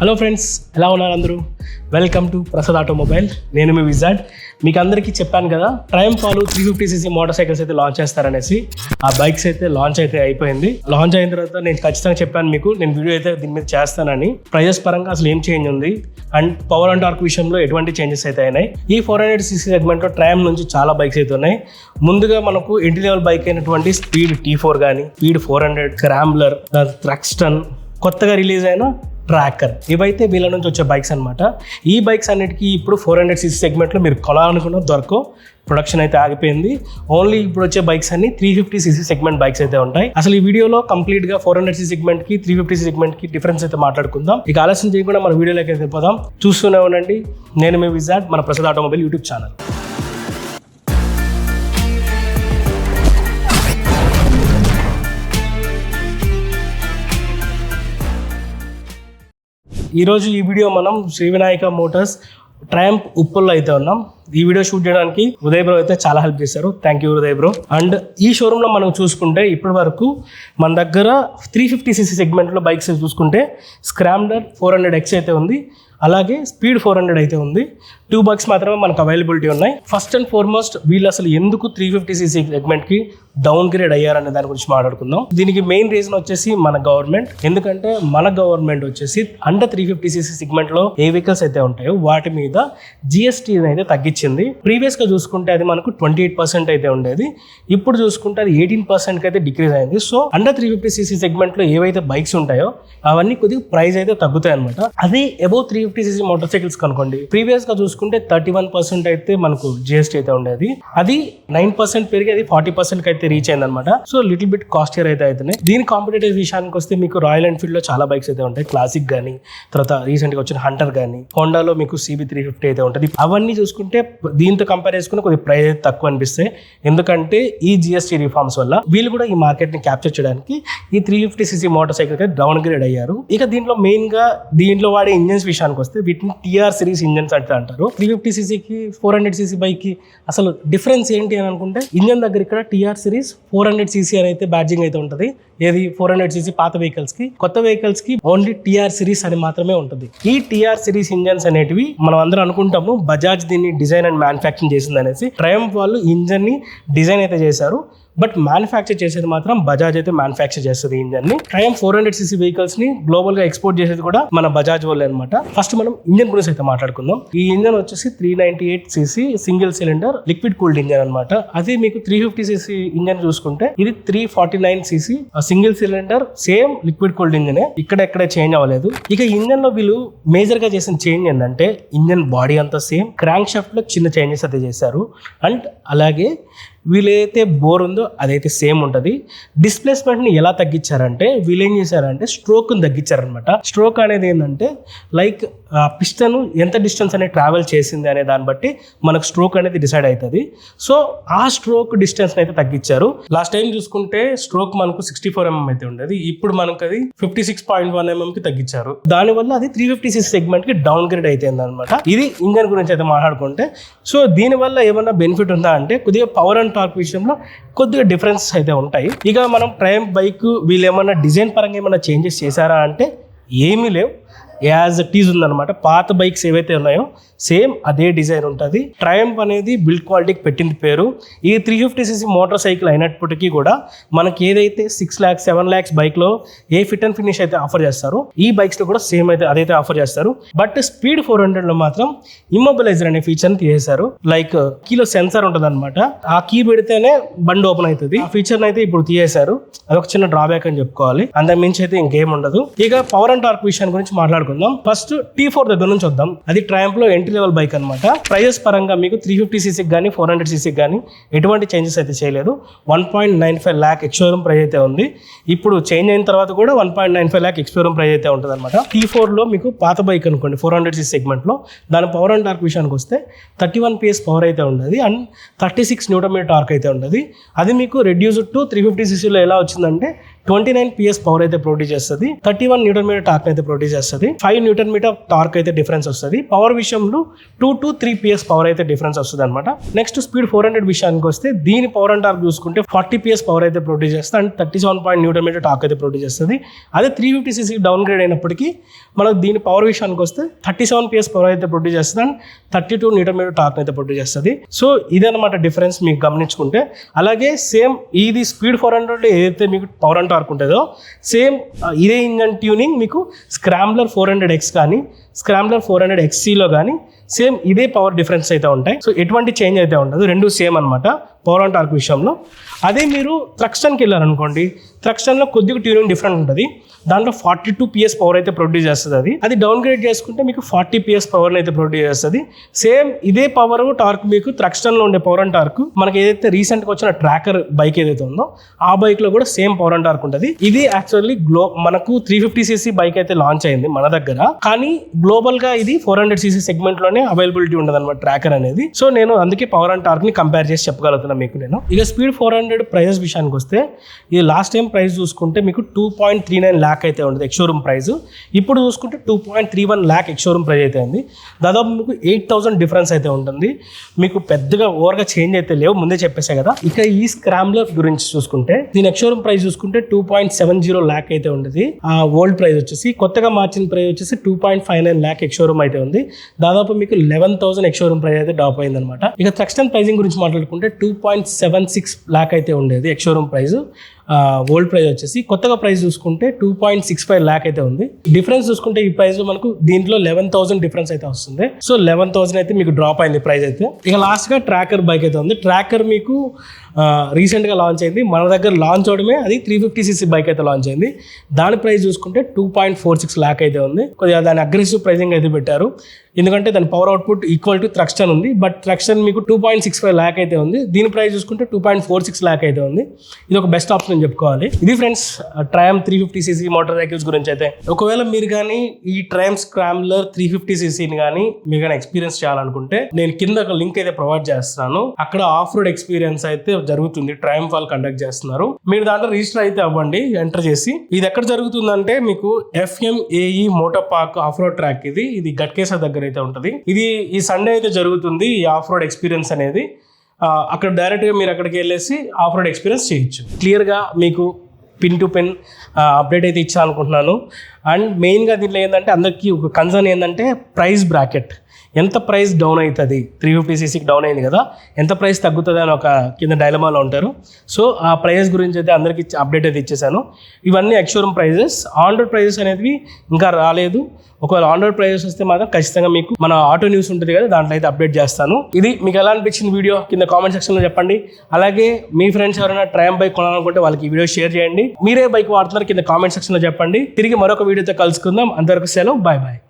Hello friends, ఎలా ఉన్నారు అందరూ? Welcome to Prasad automobile. నేను మీ విజాడ్. మీకు అందరికీ చెప్పాను కదా, ట్రయంఫ్ వాళ్ళు 350cc మోటార్ సైకిల్స్ అయితే లాంచ్ చేస్తారనేసి. ఆ బైక్స్ అయితే లాంచ్ అయితే అయిపోయింది. లాంచ్ అయిన తర్వాత నేను ఖచ్చితంగా చెప్పాను మీకు, నేను వీడియో అయితే దీని మీద చేస్తానని. ప్రైజెస్ పరంగా అసలు ఏం చేంజ్ ఉంది అండ్ పవర్ అండ్ టార్క్ విషయంలో ఎటువంటి చేంజెస్ అయితే అయినాయి. ఈ 400cc సెగ్మెంట్లో ట్రయంఫ్ నుంచి చాలా బైక్స్ అయితే ఉన్నాయి. ముందుగా మనకు ఎంట్రీ లెవెల్ బైక్ అయినటువంటి స్పీడ్ T4 కానీ, స్పీడ్ 400, స్క్రాంబ్లర్, థ్రక్స్టన్, కొత్తగా రిలీజ్ అయిన ట్రాకర్, ఇవైతే వీళ్ళ నుంచి వచ్చే బైక్స్ అనమాట. ఈ బైక్స్ అన్నిటికీ ఇప్పుడు 400cc సెగ్మెంట్లో మీరు కొనాలనుకున్న దొరకవు. ప్రొడక్షన్ అయితే ఆగిపోయింది. ఓన్లీ ఇప్పుడు వచ్చే బైక్స్ అన్ని 350cc సెగ్మెంట్ బైక్స్ అయితే ఉంటాయి. అసలు ఈ వీడియోలో కంప్లీట్ గా 400cc సెగ్మెంట్ కి 350cc సెగ్మెంట్ కి డిఫరెన్స్ అయితే మాట్లాడుకుందాం. ఇక ఆలస్యం చేయకుండా మన వీడియోలోకి అయితే పోదాం. చూస్తూనే ఉండండి. నేను మీ విజాడ్, మన ప్రసాద్ ఆటోమొబైల్ యూట్యూబ్ ఛానల్. ఈరోజు ఈ వీడియో మనం శ్రీ వినాయక మోటార్స్ ట్రయంఫ్ ఉప్పల్లో అయితే ఉన్నాం. ఈ వీడియో షూట్ చేయడానికి ఉదయ్ బ్రో అయితే చాలా హెల్ప్ చేశారు. Thank you Uday bro. And ఈ షోరూంలో మనం చూసుకుంటే ఇప్పటి వరకు మన దగ్గర 350cc సెగ్మెంట్లో బైక్స్ చూసుకుంటే స్క్రాంబ్లర్ 400X అయితే ఉంది, అలాగే స్పీడ్ 400 అయితే ఉంది. 2 బైక్స్ మాత్రమే మనకు అవైలబిలిటీ ఉన్నాయి. ఫస్ట్ అండ్ ఫార్మోస్ట్ వీళ్ళు అసలు ఎందుకు 350cc సెగ్మెంట్కి డౌన్ గ్రేడ్ అయ్యారనే దాని గురించి మాట్లాడుకుందాం. దీనికి మెయిన్ రీజన్ వచ్చేసి మన గవర్నమెంట్. ఎందుకంటే మన గవర్నమెంట్ వచ్చేసి అండర్ 350cc సెగ్మెంట్లో ఏ వెహికల్స్ అయితే ఉంటాయో వాటి మీద GST అయితే తగ్గించింది. ప్రీవియస్ గా చూసుకుంటే అది మనకు 28% అయితే ఉండేది. ఇప్పుడు చూసుకుంటే అది 18% అయితే డిక్రీజ్ అయింది. సో అండర్ 350cc సెగ్మెంట్లో ఏవైతే బైక్స్ ఉంటాయో అవన్నీ కొద్దిగా ప్రైస్ అయితే తగ్గుతాయి అనమాట. అదే అబౌవ్ 350cc మోటార్ సైకిల్స్ కనుకోండి, ప్రీవియస్ గా చూసుకుంటే 31% అయితే మనకు GST అయితే ఉండేది. అది 9% పెరిగి అది 40% అయితే రీచ్ అయింది అనమాట. సో లిటిల్ బిట్ కాస్టియర్ అయితే అవుతున్నాయి. దీని కాంపిటేటివ్ విషయానికి వస్తే మీకు రాయల్ ఎన్ఫీల్డ్ లో చాలా బైక్స్ అయితే ఉంటాయి. క్లాసిక్ కానీ, తర్వాత రీసెంట్ గా వచ్చిన హంటర్ కానీ, హోండాలో మీకు CB350 అయితే ఉంటుంది. అవన్నీ చూసుకుంటే దీంతో కంపేర్ చేసుకుంటే కొద్దిగా ప్రైస్ అయితే తక్కువ అనిపిస్తాయి. ఎందుకంటే ఈ GST రిఫార్మ్స్ వల్ల వీళ్ళు కూడా ఈ మార్కెట్ ని క్యాప్చర్ చేయడానికి ఈ 350cc మోటార్ సైకిల్ కి డౌన్ గ్రేడ్ అయ్యారు. ఇక దీంట్లో మెయిన్ గా దీంట్లో వాడే ఇంజన్స్ విషయానికి వస్తే వీటిని TR సిరీస్ ఇంజన్స్ అంటే అంటారు. 350cc కి 400cc బైక్ కి అసలు డిఫరెన్స్ ఏంటి అని అనుకుంటే, ఇంజన్ దగ్గర ఇక్కడ TR సిరీస్ 400cc అని అయితే బ్యాడ్జింగ్ అయితే ఉంటుంది. ఏది 400cc పాత వెహికల్స్ కి, కొత్త వెహికల్స్ కి ఓన్లీ TR సిరీస్ అని మాత్రమే ఉంటుంది. ఈ TR సిరీస్ ఇంజన్స్ అనేటివి మనం అందరం అనుకుంటాము బజాజ్ దీన్ని డిజైన్ అండ్ మ్యానుఫ్యాక్చరింగ్ చేసింది అనేసి. ట్రయంఫ్ వాళ్ళు ఇంజన్ ని డిజైన్ అయితే చేశారు, బట్ మ్యానుఫ్యాక్చర్ చేసేది మాత్రం బజాజ్ అయితే మ్యానుఫ్యాక్చర్ చేస్తుంది ఇంజన్ ని. ట్రయంఫ్ 400cc వెహికల్స్ ని గ్లోబల్ గా ఎక్స్పోర్ట్ చేసేది కూడా మన బజాజ్ వాళ్ళే అనమాట. ఫస్ట్ మనం ఇంజన్ గురించి అయితే మాట్లాడుకుందాం. ఈ ఇంజన్ వచ్చేసి 398cc single cylinder liquid cooled engine అనమాట. అదే మీకు 350cc ఇంజన్ చూసుకుంటే ఇది 349cc single cylinder same liquid cooled ఇంజనే. ఇక్కడ చేంజ్ అవ్వలేదు. ఇక ఇంజన్ లో వీళ్ళు మేజర్ గా చేసిన చేంజ్ ఏంటంటే, ఇంజన్ బాడీ అంతా సేమ్, క్రాంక్ షాఫ్ట్ లో చిన్న చేంజెస్ అయితే చేశారు. అండ్ అలాగే వీళ్ళైతే బోర్ ఉందో అదైతే సేమ్ ఉంటుంది. డిస్ప్లేస్మెంట్ని ఎలా తగ్గించారంటే, వీళ్ళు ఏం చేశారంటే స్ట్రోక్ని తగ్గించారనమాట. స్ట్రోక్ అనేది ఏంటంటే లైక్ పిస్టన్ ఎంత డిస్టెన్స్ అనేది ట్రావెల్ చేసింది అనే దాన్ని బట్టి మనకు స్ట్రోక్ అనేది డిసైడ్ అవుతుంది. సో ఆ స్ట్రోక్ డిస్టెన్స్ అయితే తగ్గించారు. లాస్ట్ టైం చూసుకుంటే స్ట్రోక్ మనకు 64 mm అయితే ఉండేది, ఇప్పుడు మనకు అది 56.1 mm కి తగ్గించారు. దానివల్ల అది 350cc సెగ్మెంట్ కి డౌన్ గ్రేడ్ అయితే అనమాట. ఇది ఇంజన్ గురించి అయితే మాట్లాడుకుంటే, సో దీనివల్ల ఏమన్నా బెనిఫిట్ ఉందా అంటే కొద్దిగా పవర్ అండ్ టార్క్ విషయంలో కొద్దిగా డిఫరెన్స్ అయితే ఉంటాయి. ఇక మనం ట్రయంఫ్ బైక్ వీళ్ళు ఏమన్నా డిజైన్ పరంగా ఏమన్నా చేంజెస్ చేశారా అంటే ఏమీ లేవు. యాజ్ ఇట్ ఈజ్ ఉందన్నమాట. పాత బైక్స్ ఏవైతే ఉన్నాయో సేమ్ అదే డిజైన్ ఉంటుంది. ట్రయంఫ్ అనేది బిల్డ్ క్వాలిటీకి పెట్టింది పేరు. ఈ 350cc మోటార్ సైకిల్ అయినప్పటికీ కూడా మనకి ఏదైతే 6 lakhs 7 lakhs బైక్లో ఏ ఫిట్ అండ్ ఫినిష్ అయితే ఆఫర్ చేస్తారో ఈ బైక్స్లో కూడా సేమ్ అయితే అదైతే ఆఫర్ చేస్తారు. బట్ స్పీడ్ 400లో మాత్రం ఇమ్మొబిలైజర్ అనే ఫీచర్ని తీసేశారు. లైక్ కీలో సెన్సార్ ఉంటుంది అనమాట. ఆ కీ పెడితేనే బండి ఓపెన్ అవుతుంది. ఆ ఫీచర్ని అయితే ఇప్పుడు తీసేశారు. అదొక చిన్న డ్రాబ్యాక్ అని చెప్పుకోవాలి. అంతకు మించి అయితే ఇంకేం ఉండదు. ఇక పవర్ అండ్ టార్క్ విషయం గురించి మాట్లాడుకుందాం. ఫస్ట్ T4 దగ్గర నుంచి వద్దాం. అది ట్రయంఫ్ లో ఎంట్రీ లెవెల్ బైక్ అనమాట. ప్రైజెస్ పరంగా మీకు 350cc కానీ 400cc కానీ ఎటువంటి చేంజెస్ అయితే చేయలేదు. 1.95 lakh ఎక్స్‌షోరూమ్ ప్రైస్ అయితే ఉంది. ఇప్పుడు చేంజ్ అయిన తర్వాత కూడా 1.95 lakh ఎక్స్‌షోరూమ్ ప్రైస్ అయితే ఉంటుంది అనమాట. T4 లో మీకు పాత బైక్ అనుకోండి 400cc సెగ్మెంట్ లో, దాని పవర్ అండ్ టార్క్ విషయానికి వస్తే 31 PS పవర్ అయితే ఉండదు అండ్ 36 Nm టార్క్ అయితే ఉండదు. అది మీకు రెడ్యూస్డ్ టు 350cc లో ఎలా వచ్చిందంటే 29 PS పవర్ అయితే ప్రొడ్యూస్ చేస్తుంది, 31 న్యూటన్ మీటర్ టార్క్ అయితే ప్రొడ్యూస్ చేస్తుంది, 5 న్యూటన్ మీటర్ టార్క్ అయితే డిఫరెన్స్ వస్తుంది. పవర్ విషయంలో 2 to 3 PS పవర్ అయితే డిఫరెన్స్ వస్తుంది అనమాట. నెక్స్ట్ స్పీడ్ 400 విషయానికి వస్తే దీని పవర్ అండ్ టార్క్ చూసుకుంటే 40 PS పవర్ అయితే ప్రొడ్యూస్ చేస్తుంది అండ్ 37 న్యూటన్ మీటర్ టార్క్ అయితే ప్రొడ్యూస్ చేస్తుంది. అదే 350cc డౌన్ గ్రేడ్ అయినప్పటికీ మనకు దీని పవర్ విషయానికి వస్తే 37 PS పవర్ అయితే ప్రొడ్యూస్ చేస్తుంది అండ్ 32 న్యూటన్ మీటర్ టార్క్ అయితే ప్రొడ్యూస్ చేస్తుంది. సో ఇదన్నమాట డిఫరెన్స్ మీకు గమనించుకుంటే. అలాగే సేమ్ ఇది స్పీడ్ 400 ఏదైతే మీకు పవర్ అండ్ టార్క్ ఉంటుందో సేమ్ ఇదే ఇంజన్ ట్యూనింగ్ మీకు స్క్రాంబ్లర్ 400X కానీ స్క్రాంబ్లర్ 400XCలో కానీ సేమ్ ఇదే పవర్ డిఫరెన్స్ అయితే ఉంటాయి. సో ఎటువంటి చేంజ్ అయితే ఉండదు, రెండు సేమ్ అనమాట పవర్ అండ్ టార్క్ విషయంలో. అదే మీరు థ్రక్స్టన్కి వెళ్ళారనుకోండి, థ్రక్స్టన్లో కొద్దిగా ట్యూనింగ్ డిఫరెంట్ ఉంటుంది. దాంట్లో 42 PS పవర్ అయితే ప్రొడ్యూస్ చేస్తుంది. అది డౌన్ గ్రేడ్ చేసుకుంటే మీకు 40 PS పవర్ని అయితే ప్రొడ్యూస్ చేస్తుంది. సేమ్ ఇదే పవర్ టార్క్ మీకు థ్రక్స్టన్లో ఉండే పవర్ అండ్ టార్క్ మనకి ఏదైతే రీసెంట్గా వచ్చిన ట్రాకర్ బైక్ ఏదైతే ఉందో ఆ బైక్లో కూడా సేమ్ పవర్ అండ్ టార్క్ ఉంటుంది. ఇది యాక్చువల్లీ మనకు 350cc బైక్ అయితే లాంచ్ అయింది మన దగ్గర, కానీ గ్లోబల్గా ఇది 400cc సెగ్మెంట్లోనే అవైలబిలిటీ ఉండదు అనమాట ట్రాకర్ అనేది. సో నేను అందుకే పవర్ అండ్ టార్క్ని కంపేర్ చేసి చెప్పగలుగుతున్నా మీకు నేను. ఇక స్పీడ్ 400 ప్రైజెస్ విషయానికి వస్తే ఇది లాస్ట్ టైం ప్రైస్ చూసుకుంటే మీకు 2.39 lakh అయితే ఉంటుంది ఎక్స్షోరూమ్ ప్రైస్. ఇప్పుడు చూసుకుంటే 2.31 lakh ఎక్స్షోరూమ్ ప్రైస్ అయితే ఉంది. దాదాపు మీకు 8,000 డిఫరెన్స్ అయితే ఉంటుంది. మీకు పెద్దగా ఓవర్గా చేంజ్ అయితే లేవు, ముందే చెప్పేసా కదా. ఇక ఈ స్క్రాంబ్లర్ గురించి చూసుకుంటే దీని ఎక్స్షోరూమ్ ప్రైస్ చూసుకుంటే 2.70 lakh అయితే ఉంటుంది. ఆ ఓల్డ్ ప్రైస్ వచ్చేసి, కొత్తగా మార్చిన ప్రైస్ వచ్చేసి 2.59 lakh ఎక్స్షోరూమ్ అయితే ఉంది. దాదాపు మీకు 11,000 ఎక్స్షోరూమ్ ప్రైస్ అయితే డ్రాప్ అయింది అనమాట. ఇక థ్రక్స్టన్ ప్రైసింగ్ గురించి మాట్లాడుకుంటే 2.76 lakh అయితే ఉండేది ఎక్స్షోరూమ్ ప్రైస్. ఓల్డ్ ప్రైస్ వచ్చేసి, కొత్తగా ప్రైస్ చూసుకుంటే 2.65 lakh అయితే ఉంది. డిఫరెన్స్ చూసుకుంటే ఈ ప్రైస్ లో మనకు దీంట్లో 11,000 డిఫరెన్స్ అయితే వస్తుంది. సో 11,000 అయితే మీకు డ్రాప్ అయింది ప్రైస్ అయితే. ఇక లాస్ట్ గా ట్రాకర్ బైక్ అయితే ఉంది. ట్రాకర్ మీకు రీసెంట్ గా లాంచ్ అయింది, మన దగ్గర లాంచ్ అవడమే అది 350cc బైక్ అయితే లాంచ్ అయింది. దాని ప్రైస్ చూసుకుంటే 2.46 lakh అయితే ఉంది. కొద్దిగా దాని అగ్రెసివ్ ప్రైసింగ్ అయితే పెట్టారు, ఎందుకంటే దాని పవర్ అవుట్పుట్ ఈక్వల్ టు థ్రక్స్టన్ ఉంది. బట్ థ్రక్స్టన్ మీకు 2.65 lakh అయితే ఉంది. దీని ప్రైస్ చూసుకుంటే 2.46 lakh అయితే ఉంది. ఇది ఒక బెస్ట్ ఆప్షన్ అని చెప్పుకోవాలి. ఇది friends Triumph 350cc motor cycles గురించి అయితే. ఒకవేళ మీరు కానీ ఈ ట్రయంఫ్ స్క్రాంబ్లర్ 350cc కానీ మీరు కానీ ఎక్స్పీరియన్స్ చేయాలనుకుంటే నేను కింద ఒక లింక్ అయితే ప్రొవైడ్ చేస్తున్నాను. అక్కడ ఆఫ్ రోడ్ ఎక్స్పీరియన్స్ అయితే జరుగుతుంది, ట్రయంఫ్ వాళ్ళు కండక్ట్ చేస్తున్నారు. మీరు దాంట్లో రిజిస్టర్ అయితే అవ్వండి ఎంటర్ చేసి. ఇది ఎక్కడ జరుగుతుందంటే మీకు FMAE motor park of road track, ఇది గట్కేసర్ దగ్గర అయితే ఉంటుంది. ఇది ఈ సండే అయితే జరుగుతుంది ఈ ఆఫ్ రోడ్ ఎక్స్పీరియన్స్ అనేది. అక్కడ డైరెక్ట్గా మీరు అక్కడికి వెళ్ళేసి ఆఫ్ రోడ్ ఎక్స్పీరియన్స్ చేయొచ్చు. క్లియర్గా మీకు పిన్ టు పిన్ అప్డేట్ అయితే ఇచ్చా అనుకుంటున్నాను. అండ్ మెయిన్గా దీంట్లో ఏంటంటే అందరికీ ఒక కన్సర్న్ ఏంటంటే ప్రైస్ బ్రాకెట్. ఎంత ప్రైస్ డౌన్ అవుతుంది, 350cc డౌన్ అయింది కదా, ఎంత ప్రైస్ తగ్గుతుంది అని ఒక కింద డైలమాలో ఉంటారు. సో ఆ ప్రైస్ గురించి అయితే అందరికీ అప్డేట్ అయితే ఇచ్చేసాను. ఇవన్నీ ex showroom prices. On road prices అనేవి ఇంకా రాలేదు. ఒకవేళ ఆన్ రోడ్ ప్రైజెస్ వస్తే మాత్రం ఖచ్చితంగా మీకు మన ఆటో న్యూస్ ఉంటుంది కదా, దాంట్లో అయితే అప్డేట్ చేస్తాను. ఇది మీకు ఎలా అనిపించింది వీడియో కింద కామెంట్ సెక్షన్లో చెప్పండి. అలాగే మీ ఫ్రెండ్స్ ఎవరైనా ట్రయంఫ్ బైక్ కొనాలనుకుంటే వాళ్ళకి ఈ వీడియో షేర్ చేయండి. మీరే బైక్ వాడుతున్నారు కింద కామెంట్ సెక్షన్లో చెప్పండి. తిరిగి మరొక వీడియోతో కలుసుకుందాం. అంతవరకు సెలవు, బాయ్ బాయ్.